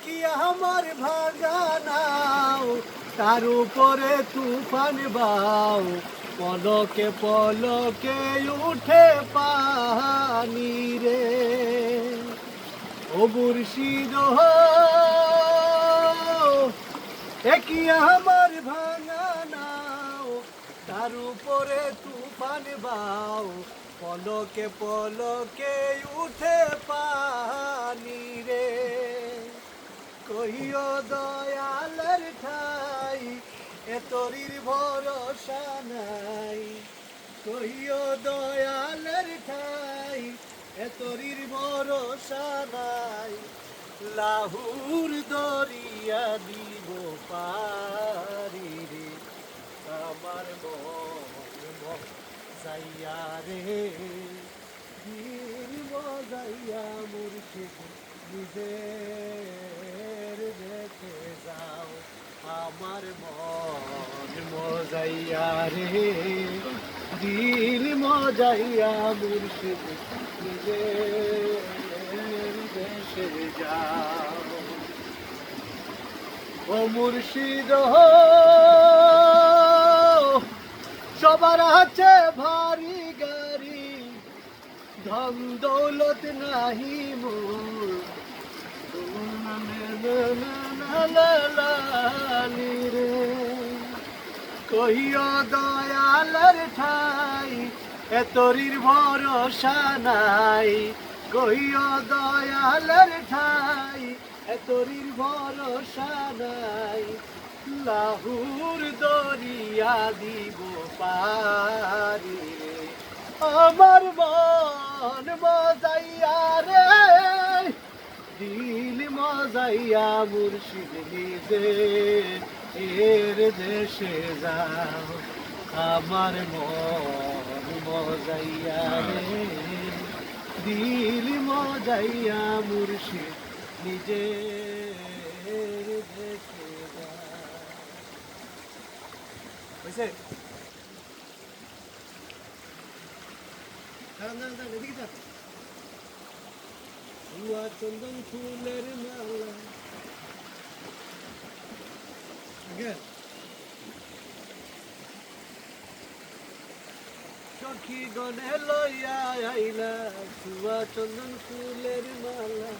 কি আমার ভাগানাও তার উপরে তুফান বাও পলকে পলকে উঠে পানি রে ও মুর্শিদ কি আমার ভাঙানাও তার উপরে তুফান বাও পলকে পলকে উঠে পানি রে কহিও দয়ালের ঠাই এতরির ভরসা নাই কহিও দয়ালের ঠাই এতরির ভরসা নাই লাহুর দরিয়া দিব পারি রে আমার মন যাইয়া রে দিল মজাইয়া মুর্শিদ নিজের দেখে যাও আমার মন মজাইয়া রে দিল মজাইয়া মুর্শিদ নিজের দেশে যাও ও মুর্শিদ সবার আছে ভারী গাড়ি ধন দৌলত নাহি মোর রে কহিও দয়ালের ঠাই এতরির ভরসা নাই কহিও দয়ালের ঠাই এতরির ভরসা নাই লাহুর দরিয়া দিব পারি রে আমার মন মজাইয়া রে দিল মজাইয়া মুর্শিদ নিজে এর দেশে যাও আমার মন মজাইয়া রে দিল মজাইয়া মুর্শিদ নিজে দেশে যাও হয়েছে চন্দন ফুলের মালা সখী গনে লইয়া আইলা চন্দন ফুলের মালা